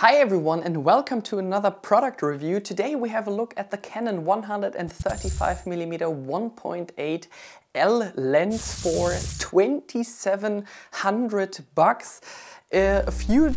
Hi everyone and welcome to another product review. Today we have a look at the Canon 135mm 1.8L lens for $2,700. A few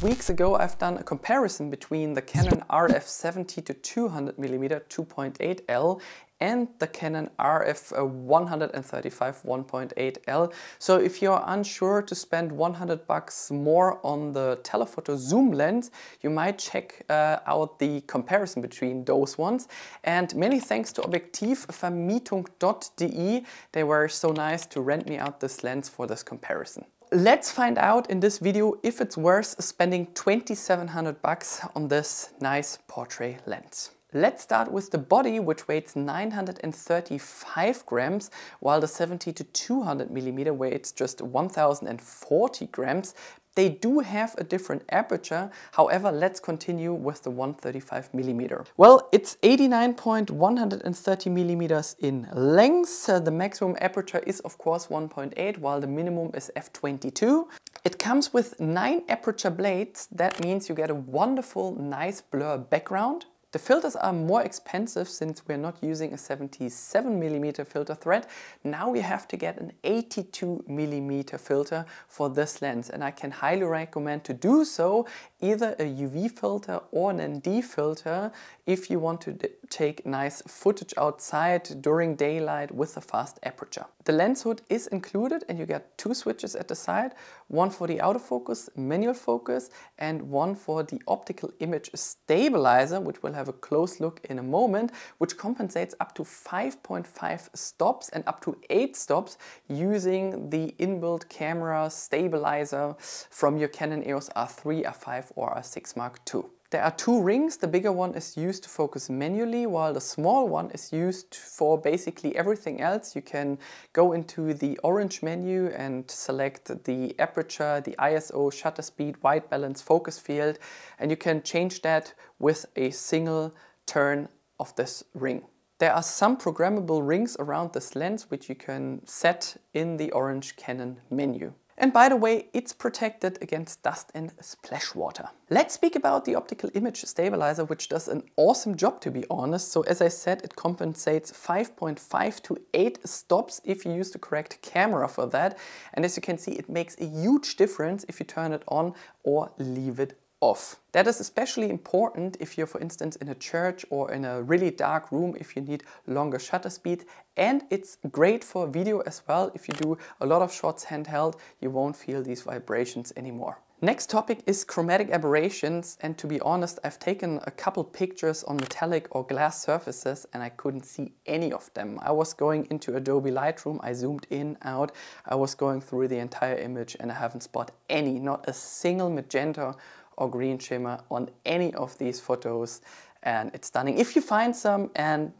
weeks ago I've done a comparison between the Canon RF 70 to 200mm 2.8L and the Canon RF 135 1.8L. So if you're unsure to spend $100 more on the telephoto zoom lens, you might check out the comparison between those ones. And many thanks to Objektivvermietung.de. They were so nice to rent me out this lens for this comparison. Let's find out in this video if it's worth spending $2,700 on this nice portrait lens. Let's start with the body, which weighs 935 grams, while the 70 to 200mm weighs just 1040 grams. They do have a different aperture, however, let's continue with the 135mm. Well, it's 89.130mm in length. The maximum aperture is of course 1.8, while the minimum is f22. It comes with 9 aperture blades. That means you get a wonderful, nice blur background. The filters are more expensive since we're not using a 77mm filter thread. Now we have to get an 82mm filter for this lens, and I can highly recommend to do so, either a UV filter or an ND filter if you want to take nice footage outside during daylight with a fast aperture. The lens hood is included and you get 2 switches at the side, one for the autofocus, manual focus, and one for the optical image stabilizer, which we'll have a close look in a moment, which compensates up to 5.5 stops and up to 8 stops using the inbuilt camera stabilizer from your Canon EOS R3, R5 or R6 Mark II. There are 2 rings. The bigger one is used to focus manually, while the small one is used for basically everything else. You can go into the orange menu and select the aperture, the ISO, shutter speed, white balance, focus field, and you can change that with a single turn of this ring. There are some programmable rings around this lens which you can set in the orange Canon menu. And by the way, it's protected against dust and splash water. Let's speak about the optical image stabilizer, which does an awesome job, to be honest. So as I said, it compensates 5.5 to 8 stops if you use the correct camera for that. And as you can see, it makes a huge difference if you turn it on or leave it off. That is especially important if you're, for instance, in a church or in a really dark room if you need longer shutter speed. And it's great for video as well. If you do a lot of shots handheld, you won't feel these vibrations anymore. Next topic is chromatic aberrations, and to be honest, I've taken a couple pictures on metallic or glass surfaces and I couldn't see any of them. I was going into Adobe Lightroom, I zoomed in, out, I was going through the entire image and I haven't spotted any, not a single magenta or green shimmer on any of these photos, and it's stunning. If you find some and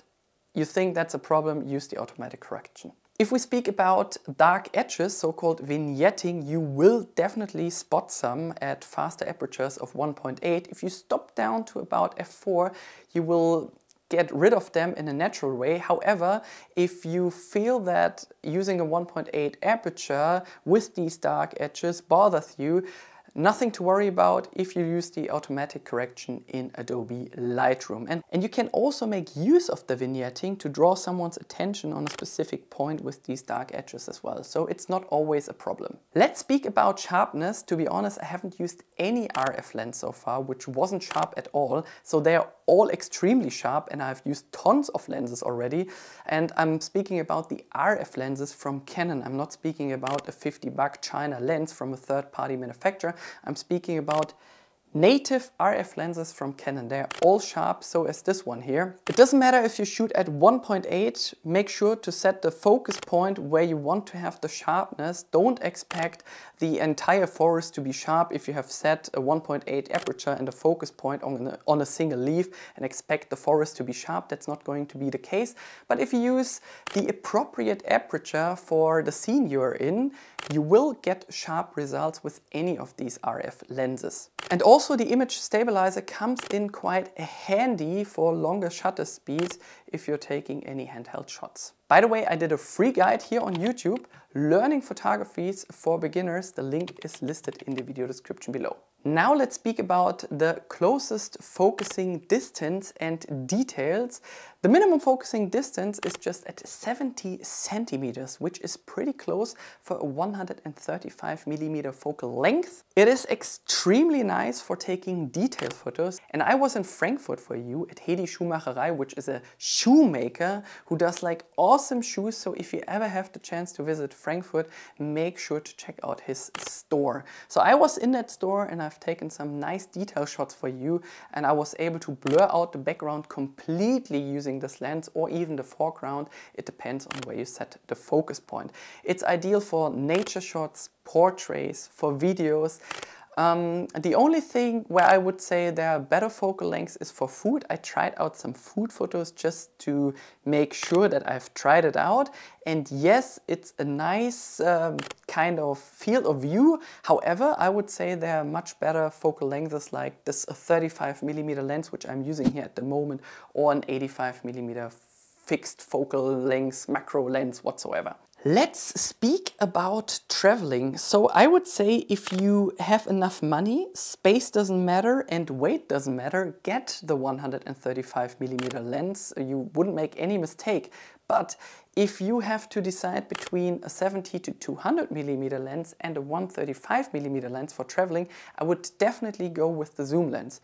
you think that's a problem, use the automatic correction. If we speak about dark edges, so-called vignetting, you will definitely spot some at faster apertures of 1.8. If you stop down to about f4, you will get rid of them in a natural way. However, if you feel that using a 1.8 aperture with these dark edges bothers you, nothing to worry about if you use the automatic correction in Adobe Lightroom. And you can also make use of the vignetting to draw someone's attention on a specific point with these dark edges as well. So it's not always a problem. Let's speak about sharpness. To be honest, I haven't used any RF lens so far which wasn't sharp at all. So they are all extremely sharp and I've used tons of lenses already. And I'm speaking about the RF lenses from Canon. I'm not speaking about a $50 China lens from a third-party manufacturer. I'm speaking about native RF lenses from Canon. They're all sharp, so is this one here. It doesn't matter if you shoot at 1.8, make sure to set the focus point where you want to have the sharpness. Don't expect the entire forest to be sharp if you have set a 1.8 aperture and a focus point on a single leaf and expect the forest to be sharp. That's not going to be the case. But if you use the appropriate aperture for the scene you're in, you will get sharp results with any of these RF lenses. And also the image stabilizer comes in quite handy for longer shutter speeds if you're taking any handheld shots. By the way, I did a free guide here on YouTube, Learning Photography for Beginners. The link is listed in the video description below. Now let's speak about the closest focusing distance and details. The minimum focusing distance is just at 70 centimeters, which is pretty close for a 135mm focal length. It is extremely nice for taking detail photos. And I was in Frankfurt for you at Hedi Schuhmacherei, which is a shoemaker who does like awesome shoes. So if you ever have the chance to visit Frankfurt, make sure to check out his store. So I was in that store and I've taken some nice detail shots for you, and I was able to blur out the background completely using this lens, or even the foreground. It depends on where you set the focus point. It's ideal for nature shots, portraits, for videos. The only thing where I would say there are better focal lengths is for food. I tried out some food photos just to make sure that I've tried it out. And yes, it's a nice kind of field of view. However, I would say there are much better focal lengths like this 35mm lens, which I'm using here at the moment, or an 85mm fixed focal length macro lens whatsoever. Let's speak about traveling. So I would say if you have enough money, space doesn't matter and weight doesn't matter, get the 135mm lens. You wouldn't make any mistake. But if you have to decide between a 70 to 200mm lens and a 135mm lens for traveling, I would definitely go with the zoom lens.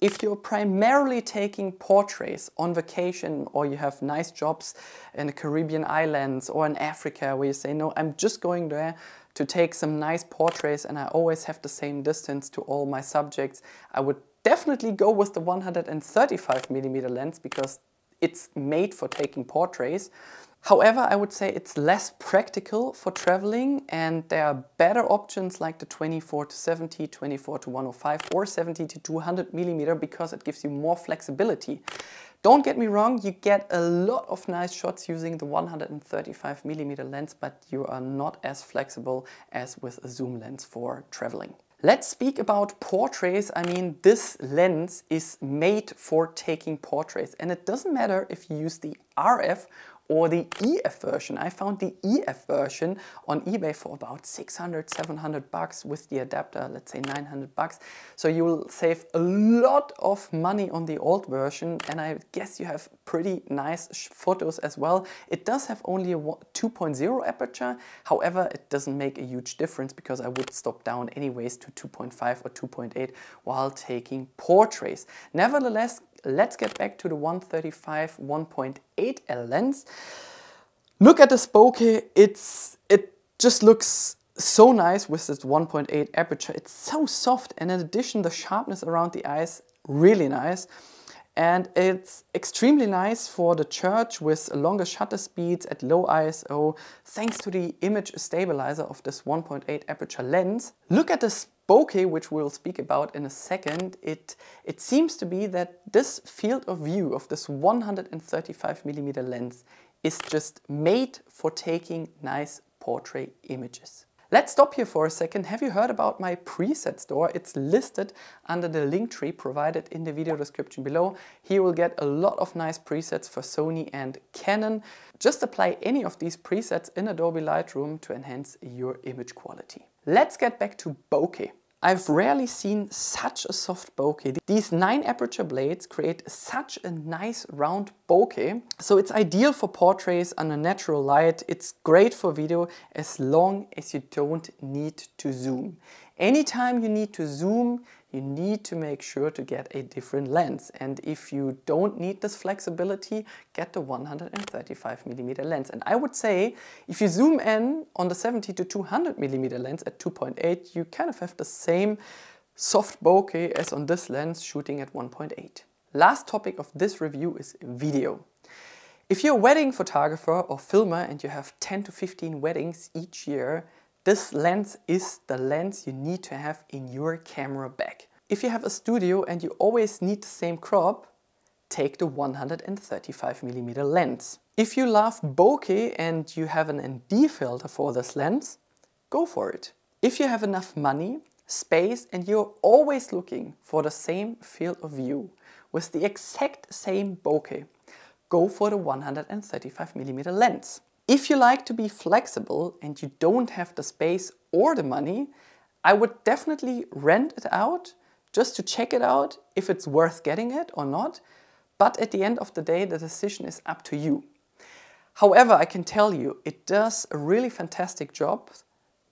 If you're primarily taking portraits on vacation, or you have nice jobs in the Caribbean islands or in Africa where you say, no, I'm just going there to take some nice portraits and I always have the same distance to all my subjects, I would definitely go with the 135mm lens because it's made for taking portraits. However, I would say it's less practical for traveling, and there are better options like the 24 to 70, 24 to 105 or 70 to 200mm because it gives you more flexibility. Don't get me wrong, you get a lot of nice shots using the 135mm lens, but you are not as flexible as with a zoom lens for traveling. Let's speak about portraits. I mean, this lens is made for taking portraits, and it doesn't matter if you use the RF or the EF version. I found the EF version on eBay for about 600, 700 bucks with the adapter, let's say 900 bucks. So you will save a lot of money on the old version, and I guess you have pretty nice photos as well. It does have only a 2.0 aperture. However, it doesn't make a huge difference because I would stop down anyways to 2.5 or 2.8 while taking portraits. Nevertheless, let's get back to the 135 1.8L lens. Look at this bokeh. It just looks so nice with this 1.8 aperture. It's so soft, and in addition, the sharpness around the eyes, really nice. And it's extremely nice for the church with longer shutter speeds at low ISO, thanks to the image stabilizer of this 1.8 aperture lens. Look at this bokeh, which we'll speak about in a second. It seems to be that this field of view of this 135mm lens is just made for taking nice portrait images. Let's stop here for a second. Have you heard about my preset store? It's listed under the link tree provided in the video description below. Here you will get a lot of nice presets for Sony and Canon. Just apply any of these presets in Adobe Lightroom to enhance your image quality. Let's get back to bokeh. I've rarely seen such a soft bokeh. These 9 aperture blades create such a nice round bokeh. So it's ideal for portraits under natural light. It's great for video as long as you don't need to zoom. Anytime you need to zoom, you need to make sure to get a different lens. And if you don't need this flexibility, get the 135mm lens. And I would say if you zoom in on the 70 to 200mm lens at 2.8, you kind of have the same soft bokeh as on this lens shooting at 1.8. Last topic of this review is video. If you're a wedding photographer or filmer and you have 10 to 15 weddings each year, this lens is the lens you need to have in your camera bag. If you have a studio and you always need the same crop, take the 135mm lens. If you love bokeh and you have an ND filter for this lens, go for it. If you have enough money, space, and you're always looking for the same field of view with the exact same bokeh, go for the 135mm lens. If you like to be flexible and you don't have the space or the money, I would definitely rent it out just to check it out if it's worth getting it or not. But at the end of the day, the decision is up to you. However, I can tell you, it does a really fantastic job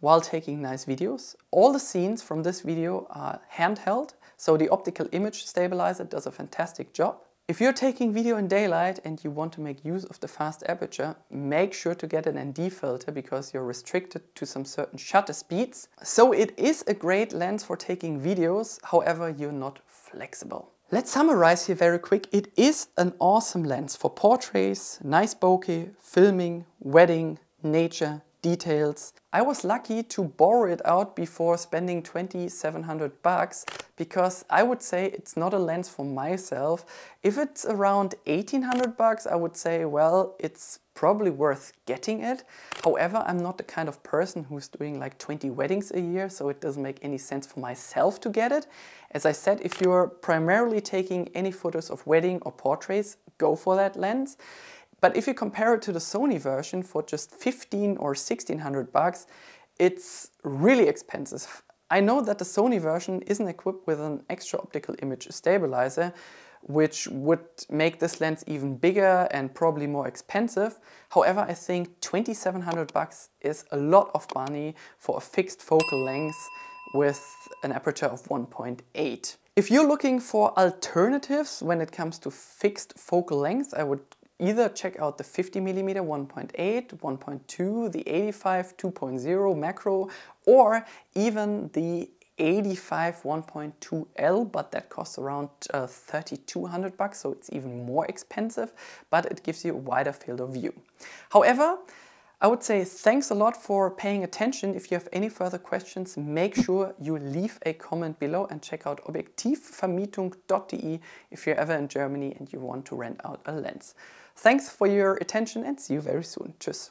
while taking nice videos. All the scenes from this video are handheld, so the optical image stabilizer does a fantastic job. If you're taking video in daylight and you want to make use of the fast aperture, make sure to get an ND filter because you're restricted to some certain shutter speeds. So it is a great lens for taking videos, however you're not flexible. Let's summarize here very quick. It is an awesome lens for portraits, nice bokeh, filming, wedding, nature, details. I was lucky to borrow it out before spending 2,700 bucks because I would say it's not a lens for myself. If it's around 1,800 bucks, I would say, well, it's probably worth getting it. However, I'm not the kind of person who's doing like 20 weddings a year, so it doesn't make any sense for myself to get it. As I said, if you're primarily taking any photos of wedding or portraits, go for that lens. But if you compare it to the Sony version for just 1,500 or 1,600 bucks, it's really expensive. I know that the Sony version isn't equipped with an extra optical image stabilizer, which would make this lens even bigger and probably more expensive. However, I think 2,700 bucks is a lot of money for a fixed focal length with an aperture of 1.8. If you're looking for alternatives when it comes to fixed focal length, I would either check out the 50mm 1.8, 1.2, the 85 2.0 macro, or even the 85 1.2L, but that costs around 3,200 bucks, so it's even more expensive, but it gives you a wider field of view. However, I would say thanks a lot for paying attention. If you have any further questions, make sure you leave a comment below and check out objektivvermietung.de if you're ever in Germany and you want to rent out a lens. Thanks for your attention and see you very soon. Tschüss.